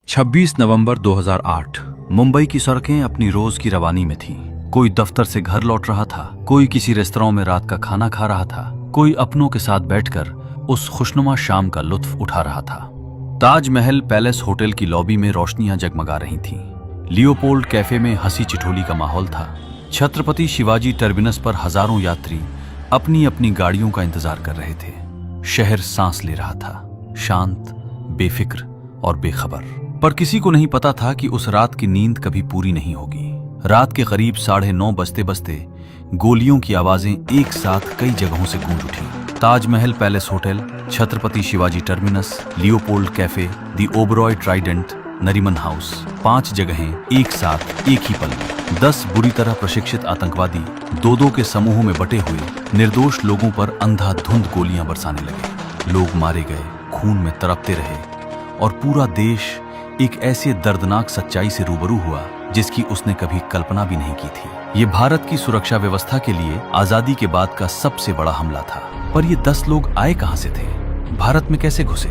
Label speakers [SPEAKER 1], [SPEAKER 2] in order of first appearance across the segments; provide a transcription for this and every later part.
[SPEAKER 1] 26 नवंबर 2008 मुंबई की सड़कें अपनी रोज की रवानी में थीं। कोई दफ्तर से घर लौट रहा था, कोई किसी रेस्तरां में रात का खाना खा रहा था, कोई अपनों के साथ बैठकर उस खुशनुमा शाम का लुत्फ उठा रहा था। ताजमहल पैलेस होटल की लॉबी में रोशनियां जगमगा रही थीं। लियोपोल्ड कैफे में हंसी चिठोली का माहौल था। छत्रपति शिवाजी टर्मिनस पर हजारों यात्री अपनी अपनी गाड़ियों का इंतजार कर रहे थे। शहर सांस ले रहा था, शांत, बेफिक्र और बेखबर। पर किसी को नहीं पता था कि उस रात की नींद कभी पूरी नहीं होगी। रात के करीब 9:30 बजते बजते गोलियों की आवाजें एक साथ कई जगहों से गूंज उठी। Taj Mahal palace hotel, Chhatrapati Shivaji terminus, Leopold cafe, the Oberoi trident, Nariman house, 5 जगहें एक साथ एक ही पल में। 10 बुरी तरह प्रशिक्षित आतंकवादी दो के समूहों में बटे हुए निर्दोष लोगों पर अंधाधुंध गोलियां बरसाने लगे। लोग मारे गए, खून में तड़पते रहे और पूरा देश एक ऐसे दर्दनाक सच्चाई से रूबरू हुआ जिसकी उसने कभी कल्पना भी नहीं की थी। ये भारत की सुरक्षा व्यवस्था के लिए आजादी के बाद का सबसे बड़ा हमला था। पर ये 10 लोग आए कहां से थे, भारत में कैसे घुसे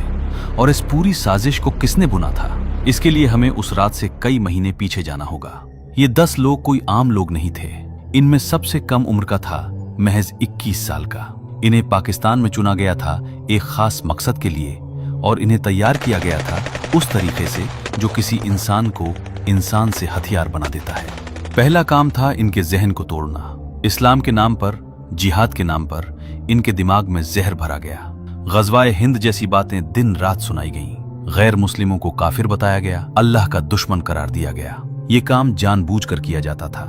[SPEAKER 1] और इस पूरी साजिश को किसने बुना था? इसके लिए हमें उस रात से कई महीने पीछे जाना होगा। ये 10 लोग कोई आम लोग नहीं थे। इनमें सबसे कम उम्र का था महज 21 साल का। इन्हें पाकिस्तान में चुना गया था एक खास मकसद के लिए और इन्हें तैयार किया गया था उस तरीके से जो किसी इंसान को इंसान से हथियार बना देता है। पहला काम था इनके जहन को तोड़ना। इस्लाम के नाम पर, जिहाद के नाम पर इनके दिमाग में जहर भरा गया। गजवाए हिंद जैसी बातें दिन रात सुनाई गईं। गैर मुस्लिमों को काफिर बताया गया, अल्लाह का दुश्मन करार दिया गया। ये काम जानबूझकर किया जाता था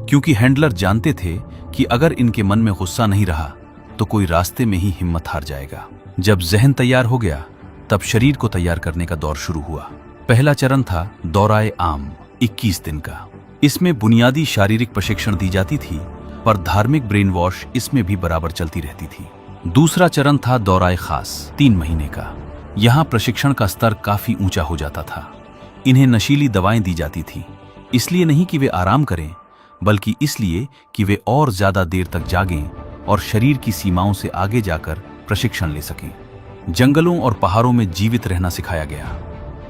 [SPEAKER 1] क्योंकि हैंडलर जानते थे कि अगर इनके मन में गुस्सा नहीं रहा तो कोई रास्ते में ही हिम्मत हार जाएगा। जब जहन तैयार हो गया तब शरीर को तैयार करने का दौर शुरू हुआ। पहला चरण था दौराए आम, 21 दिन का। इसमें बुनियादी शारीरिक प्रशिक्षण दी जाती थी पर धार्मिक ब्रेन वॉश इसमें भी बराबर चलती रहती थी। दूसरा चरण था दौराए खास, 3 महीने का। यहाँ प्रशिक्षण का स्तर काफी ऊंचा हो जाता था। इन्हें नशीली दवाएं दी जाती थी, इसलिए नहीं कि वे आराम करें बल्कि इसलिए कि वे और ज्यादा देर तक जागें और शरीर की सीमाओं से आगे जाकर प्रशिक्षण ले सकें। जंगलों और पहाड़ों में जीवित रहना सिखाया गया।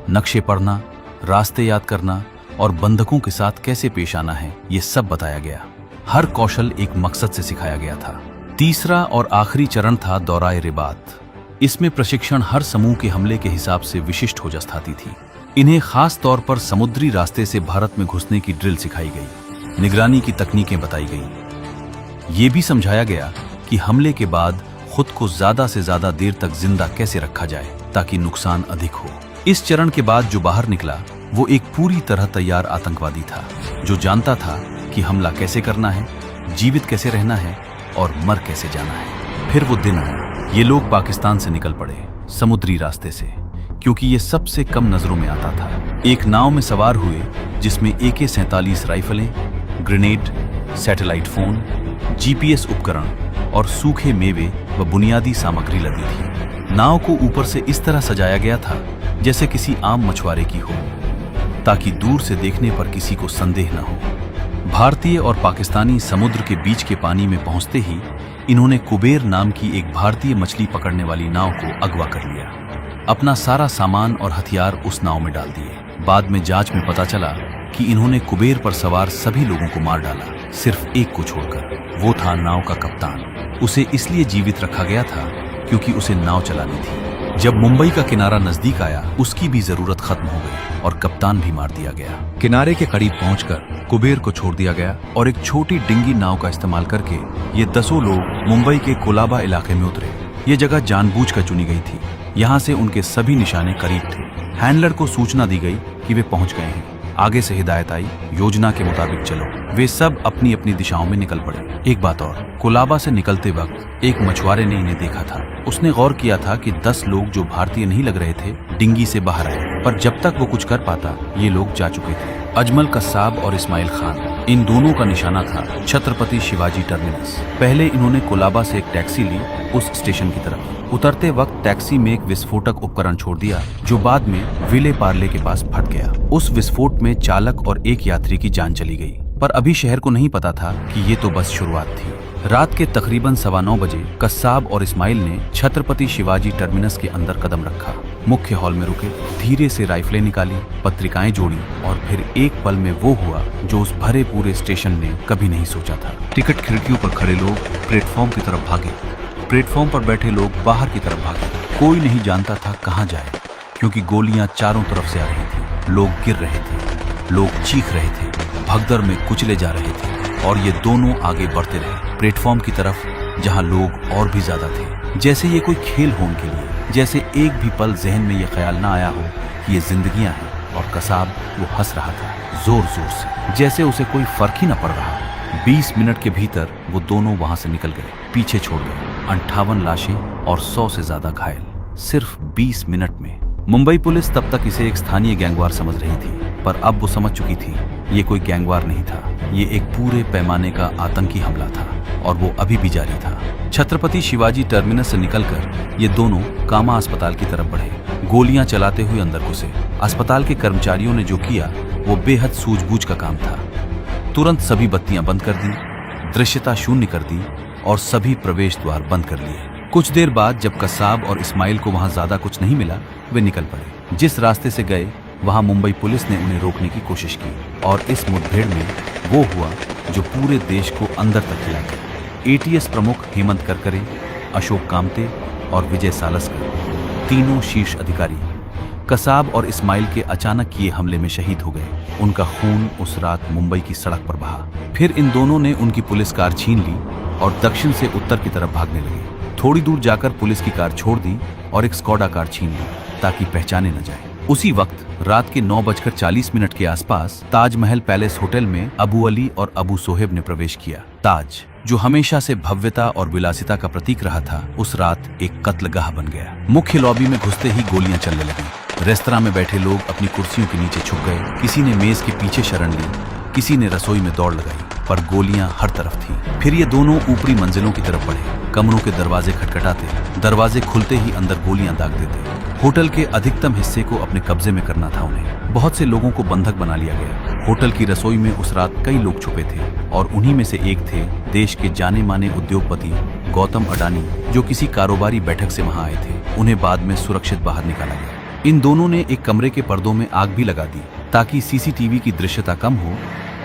[SPEAKER 1] नक्शे पढ़ना, रास्ते याद करना और बंधकों के साथ कैसे पेश आना है, ये सब बताया गया। हर कौशल एक मकसद से सिखाया गया था। तीसरा और आखिरी चरण था दौराए रिबात। इसमें प्रशिक्षण हर समूह के हमले के हिसाब से विशिष्ट हो जाती थी। इन्हें खास तौर पर समुद्री रास्ते से भारत में घुसने की ड्रिल सिखाई गई, निगरानी की तकनीकें बताई गईं। ये भी समझाया गया कि हमले के बाद खुद को ज्यादा से ज्यादा देर तक जिंदा कैसे रखा जाए ताकि नुकसान अधिक हो। इस चरण के बाद जो बाहर निकला वो एक पूरी तरह तैयार आतंकवादी था जो जानता था कि हमला कैसे करना है, जीवित कैसे रहना है और मर कैसे जाना है। फिर वो दिन आया। ये लोग पाकिस्तान से निकल पड़े, समुद्री रास्ते से, क्योंकि ये सबसे कम नजरों में आता था। एक नाव में सवार हुए जिसमें AK-47 राइफलें, ग्रेनेड, सैटेलाइट फोन, GPS उपकरण और सूखे मेवे व बुनियादी सामग्री लदी थी। नाव को ऊपर से इस तरह सजाया गया था जैसे किसी आम मछुआरे की हो, ताकि दूर से देखने पर किसी को संदेह न हो। भारतीय और पाकिस्तानी समुद्र के बीच के पानी में पहुंचते ही इन्होंने कुबेर नाम की एक भारतीय मछली पकड़ने वाली नाव को अगवा कर लिया। अपना सारा सामान और हथियार उस नाव में डाल दिए। बाद में जांच में पता चला कि इन्होंने कुबेर पर सवार सभी लोगों को मार डाला, सिर्फ एक को छोड़कर। वो था नाव का कप्तान। उसे इसलिए जीवित रखा गया था क्योंकि उसे नाव चलानी थी। जब मुंबई का किनारा नजदीक आया उसकी भी जरूरत खत्म हो गई और कप्तान भी मार दिया गया। किनारे के करीब पहुंचकर कुबेर को छोड़ दिया गया और एक छोटी डिंगी नाव का इस्तेमाल करके ये 10 लोग मुंबई के कोलाबा इलाके में उतरे। ये जगह जानबूझकर चुनी गई थी। यहाँ से उनके सभी निशाने करीब थे। हैंडलर को सूचना दी गई कि वे पहुंच गए हैं। आगे से हिदायत आई, योजना के मुताबिक चलो। वे सब अपनी अपनी दिशाओं में निकल पड़े। एक बात और, कोलाबा से निकलते वक्त एक मछुआरे ने इन्हें देखा था। उसने गौर किया था कि 10 लोग जो भारतीय नहीं लग रहे थे डिंगी से बाहर आए, पर जब तक वो कुछ कर पाता ये लोग जा चुके थे। अजमल कस्साब और इस्माइल खान, इन दोनों का निशाना था छत्रपति शिवाजी टर्मिनस। पहले इन्होंने कोलाबा से एक टैक्सी ली उस स्टेशन की तरफ। उतरते वक्त टैक्सी में एक विस्फोटक उपकरण छोड़ दिया जो बाद में विले पार्ले के पास फट गया। उस विस्फोट में चालक और एक यात्री की जान चली गई। पर अभी शहर को नहीं पता था कि ये तो बस शुरुआत थी। रात के तकरीबन 9:15 बजे कस्साब और इस्माइल ने छत्रपति शिवाजी टर्मिनस के अंदर कदम रखा। मुख्य हॉल में रुके, धीरे से राइफलें निकाली, पत्रिकाएं जोड़ी और फिर एक पल में वो हुआ जो उस भरे पूरे स्टेशन ने कभी नहीं सोचा था। टिकट खिड़कियों पर खड़े लोग प्लेटफॉर्म की तरफ भागे, प्लेटफॉर्म पर बैठे लोग बाहर की तरफ भागे। कोई नहीं जानता था कहाँ जाए, क्योंकि गोलियां चारों तरफ से आ रही थी। लोग गिर रहे थे, लोग चीख रहे थे, भगदड़ में कुचले जा रहे थे और ये दोनों आगे बढ़ते रहे प्लेटफॉर्म की तरफ, जहां लोग और भी ज्यादा थे। जैसे ये कोई खेल हो उनके लिए, जैसे एक भी पल जहन में ये ख्याल ना आया हो कि ये जिंदगियां हैं। और कसाब वो हंस रहा था जोर जोर से, जैसे उसे कोई फर्क ही ना पड़ रहा। 20 मिनट के भीतर वो दोनों वहां से निकल गए, पीछे छोड़ गए 58 लाशें और 100 से ज्यादा घायल, सिर्फ 20 मिनट में। मुंबई पुलिस तब तक इसे एक स्थानीय गैंगवार समझ रही थी, पर अब वो समझ चुकी थी ये कोई गैंगवार नहीं था, ये एक पूरे पैमाने का आतंकी हमला था और वो अभी भी जारी था। छत्रपति शिवाजी टर्मिनस से निकलकर ये दोनों कामा अस्पताल की तरफ बढ़े, गोलियां चलाते हुए अंदर घुसे। अस्पताल के कर्मचारियों ने जो किया वो बेहद सूझबूझ का काम था। तुरंत सभी बत्तियां बंद कर दी, दृश्यता शून्य कर दी और सभी प्रवेश द्वार बंद कर लिए। कुछ देर बाद जब कसाब और इस्माइल को वहां ज्यादा कुछ नहीं मिला, वे निकल पड़े। जिस रास्ते से गए वहां मुंबई पुलिस ने उन्हें रोकने की कोशिश की और इस मुठभेड़ में वो हुआ जो पूरे देश को अंदर तक हिला गया। एटीएस प्रमुख हेमंत करकरे, अशोक कामते और विजय सालस्कर, तीनों शीर्ष अधिकारी कसाब और इस्माइल के अचानक किए हमले में शहीद हो गए। उनका खून उस रात मुंबई की सड़क पर बहा। फिर इन दोनों ने उनकी पुलिस कार छीन ली और दक्षिण से उत्तर की तरफ भागने लगे। थोड़ी दूर जाकर पुलिस की कार छोड़ दी और एक स्कॉडा कार छीन ली ताकि पहचाने न जाए। उसी वक्त रात के 9:40 के आसपास ताजमहल पैलेस होटल में अबू अली और अबू सोहेब ने प्रवेश किया। ताज, जो हमेशा से भव्यता और विलासिता का प्रतीक रहा था, उस रात एक कत्लगाह बन गया। मुख्य लॉबी में घुसते ही गोलियां चलने लगी। रेस्तरां में बैठे लोग अपनी कुर्सियों के नीचे छुप गए, किसी ने मेज के पीछे शरण ली, किसी ने रसोई में दौड़ लगाई, पर गोलियां हर तरफ थी। फिर ये दोनों ऊपरी मंजिलों की तरफ बढ़े। कमरों के दरवाजे खटखटाते, दरवाजे खुलते ही अंदर गोलियां दाग देते। होटल के अधिकतम हिस्से को अपने कब्जे में करना था उन्हें। बहुत से लोगों को बंधक बना लिया गया। होटल की रसोई में उस रात कई लोग छुपे थे और उन्हीं में से एक थे देश के जाने माने उद्योगपति गौतम अडानी, जो किसी कारोबारी बैठक से वहां आए थे। उन्हें बाद में सुरक्षित बाहर निकाला गया। इन दोनों ने एक कमरे के पर्दों में आग भी लगा दी ताकि सीसीटीवी की दृश्यता कम हो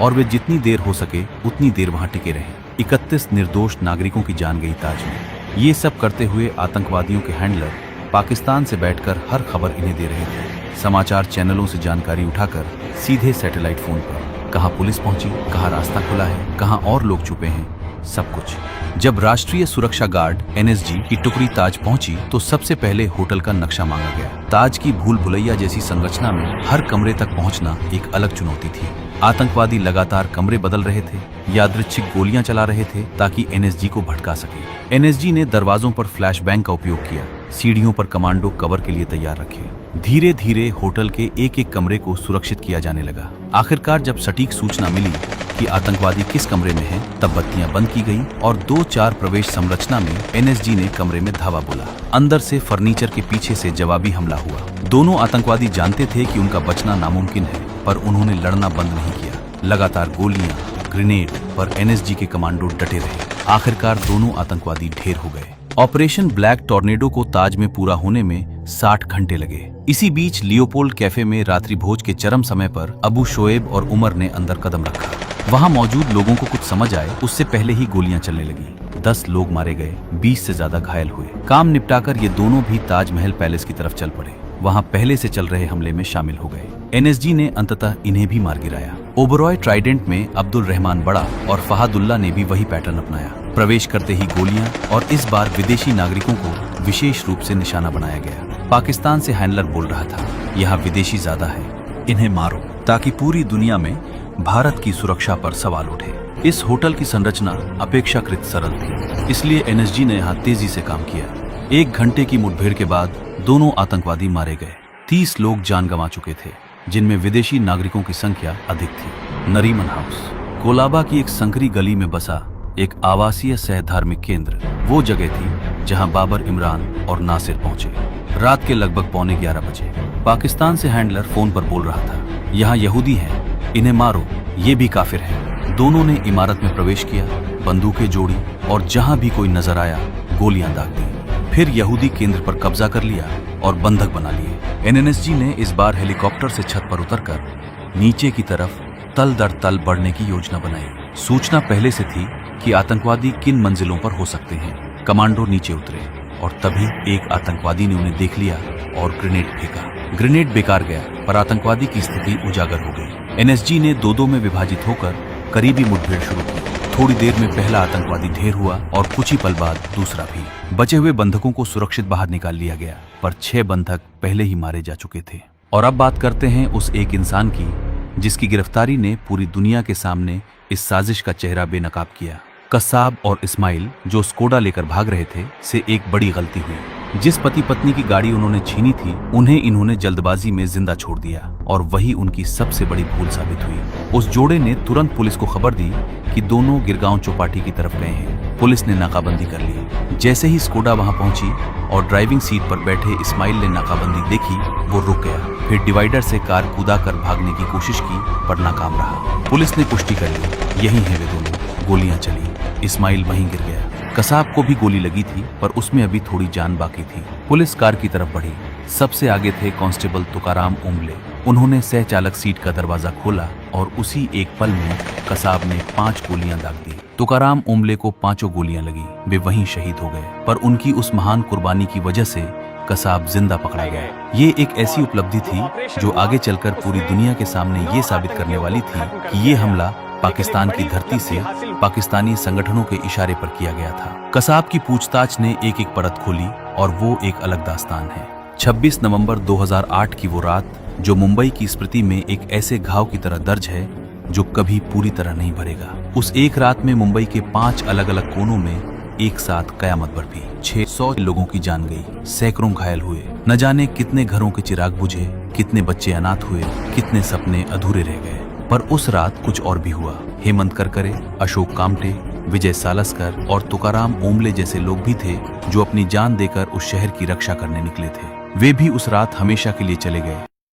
[SPEAKER 1] और वे जितनी देर हो सके उतनी देर वहां टिके रहे। 31 निर्दोष नागरिकों की जान गई ताज में। ये सब करते हुए आतंकवादियों के हैंडलर पाकिस्तान से बैठकर हर खबर इन्हें दे रहे थे। समाचार चैनलों से जानकारी उठाकर सीधे सैटेलाइट फोन पर कहां पुलिस पहुंची, कहां रास्ता खुला है, कहां और लोग छुपे हैं, सब कुछ। जब राष्ट्रीय सुरक्षा गार्ड एनएसजी की टुकड़ी ताज पहुंची तो सबसे पहले होटल का नक्शा मांगा गया। ताज की भूल भुलैया जैसी संरचना में हर कमरे तक पहुंचना एक अलग चुनौती थी। आतंकवादी लगातार कमरे बदल रहे थे, यादृच्छिक गोलियां चला रहे थे ताकि एनएसजी को भटका सके। एनएसजी ने दरवाजों पर फ्लैशबैंग का उपयोग किया, सीढ़ियों पर कमांडो कवर के लिए तैयार रखे। धीरे धीरे होटल के एक एक कमरे को सुरक्षित किया जाने लगा। आखिरकार जब सटीक सूचना मिली कि आतंकवादी किस कमरे में है, तब बत्तियां बंद की गई और 2-4 प्रवेश संरचना में एनएसजी ने कमरे में धावा बोला। अंदर से फर्नीचर के पीछे से जवाबी हमला हुआ। दोनों आतंकवादी जानते थे कि उनका बचना नामुमकिन है, पर उन्होंने लड़ना बंद नहीं किया। लगातार गोलियां, ग्रेनेड, पर एनएसजी के कमांडो डटे रहे। आखिरकार दोनों आतंकवादी ढेर हो गए। ऑपरेशन ब्लैक टॉर्नेडो को ताज में पूरा होने में 60 घंटे लगे। इसी बीच लियोपोल्ड कैफे में रात्रि भोज के चरम समय पर अबू शोएब और उमर ने अंदर कदम रखा। वहां मौजूद लोगों को कुछ समझ आए उससे पहले ही गोलियां चलने लगी। 10 लोग मारे गए, 20 से ज्यादा घायल हुए। काम निपटाकर ये दोनों भी ताजमहल पैलेस की तरफ चल पड़े। वहां पहले से चल रहे हमले में शामिल हो गए। एनएसजी ने अंततः इन्हें भी मार गिराया। ओबरॉय ट्राइडेंट में अब्दुल रहमान बड़ा और फहादुल्ला ने भी वही पैटर्न अपनाया। प्रवेश करते ही गोलियां, और इस बार विदेशी नागरिकों को विशेष रूप से निशाना बनाया गया। पाकिस्तान से हैंडलर बोल रहा था, यहाँ विदेशी ज्यादा है, इन्हें मारो, ताकि पूरी दुनिया में भारत की सुरक्षा पर सवाल उठे। इस होटल की संरचना अपेक्षाकृत सरल थी, इसलिए एनएसजी ने यहाँ तेजी से काम किया। 1 घंटे की मुठभेड़ के बाद दोनों आतंकवादी मारे गए। 30 लोग जान गंवा चुके थे, जिनमें विदेशी नागरिकों की संख्या अधिक थी। नरीमन हाउस, कोलाबा की एक संकरी गली में बसा एक आवासीय सह धार्मिक केंद्र, वो जगह थी जहां बाबर इमरान और नासिर पहुंचे। रात के लगभग 11:45 बजे पाकिस्तान से हैंडलर फोन पर बोल रहा था, यहाँ यहूदी हैं, इन्हें मारो, ये भी काफिर हैं। दोनों ने इमारत में प्रवेश किया, बंदूकें जोड़ी और जहां भी कोई नजर आया गोलियां दाग दी। फिर यहूदी केंद्र पर कब्जा कर लिया और बंधक बना लिए। एनएसजी ने इस बार हेलीकॉप्टर से छत पर उतरकर नीचे की तरफ तल दर तल बढ़ने की योजना बनाई। सूचना पहले से थी कि आतंकवादी किन मंजिलों पर हो सकते हैं। कमांडो नीचे उतरे और तभी एक आतंकवादी ने उन्हें देख लिया और ग्रेनेड फेंका। ग्रेनेड बेकार गया, पर आतंकवादी की स्थिति उजागर हो गई। एनएसजी ने दो में विभाजित होकर करीबी मुठभेड़ शुरू की। थोड़ी देर में पहला आतंकवादी ढेर हुआ और कुछ ही पल बाद दूसरा भी। बचे हुए बंधकों को सुरक्षित बाहर निकाल लिया गया, पर 6 बंधक पहले ही मारे जा चुके थे। और अब बात करते हैं उस एक इंसान की जिसकी गिरफ्तारी ने पूरी दुनिया के सामने इस साजिश का चेहरा बेनकाब किया। कसाब और इस्माइल, जो स्कोडा लेकर भाग रहे थे, से एक बड़ी गलती हुई। जिस पति पत्नी की गाड़ी उन्होंने छीनी थी, उन्हें इन्होंने जल्दबाजी में जिंदा छोड़ दिया और वही उनकी सबसे बड़ी भूल साबित हुई। उस जोड़े ने तुरंत पुलिस को खबर दी कि दोनों गिरगांव चौपाटी की तरफ गए हैं। पुलिस ने नाकाबंदी कर ली। जैसे ही स्कोडा वहां पहुंची और ड्राइविंग सीट पर बैठे इस्माइल ने नाकाबंदी देखी, वो रुक गया। फिर डिवाइडर से कार कूदा कर भागने की कोशिश की, पर नाकाम रहा। पुलिस ने पुष्टि कर ली, यही है वे दोनों। गोलियां चली, इस्माइल वहीं गिर गया। कसाब को भी गोली लगी थी, पर उसमें अभी थोड़ी जान बाकी थी। पुलिस कार की तरफ बढ़ी। सबसे आगे थे कांस्टेबल तुकाराम ओम्बले। उन्होंने सह चालक सीट का दरवाजा खोला और उसी एक पल में कसाब ने 5 गोलियां दाग दी। तुकाराम ओम्बले को 5 गोलियां लगी। वे वहीं शहीद हो गए, पर उनकी उस महान कुर्बानी की वजह से कसाब जिंदा पकड़ा गया। ये एक ऐसी उपलब्धि थी जो आगे चलकर पूरी दुनिया के सामने ये साबित करने वाली थी कि ये हमला पाकिस्तान की धरती से पाकिस्तानी संगठनों के इशारे पर किया गया था। कसाब की पूछताछ ने एक एक परत खोली और वो एक अलग दास्तान है। 26 नवंबर 2008 की वो रात जो मुंबई की स्मृति में एक ऐसे घाव की तरह दर्ज है जो कभी पूरी तरह नहीं भरेगा। उस एक रात में मुंबई के 5 अलग अलग कोनों में एक साथ कयामत बरपी। 600 लोगों की जान गई, सैकड़ों घायल हुए। न जाने कितने घरों के चिराग बुझे, कितने बच्चे अनाथ हुए, कितने सपने अधूरे रह गए। पर उस रात कुछ और भी हुआ। हेमंत करकरे, अशोक कामटे, विजय सालस्कर और तुकाराम ओम्बले जैसे लोग भी थे जो अपनी जान देकर उस शहर की रक्षा करने निकले थे। वे भी उस रात हमेशा के लिए चले गए।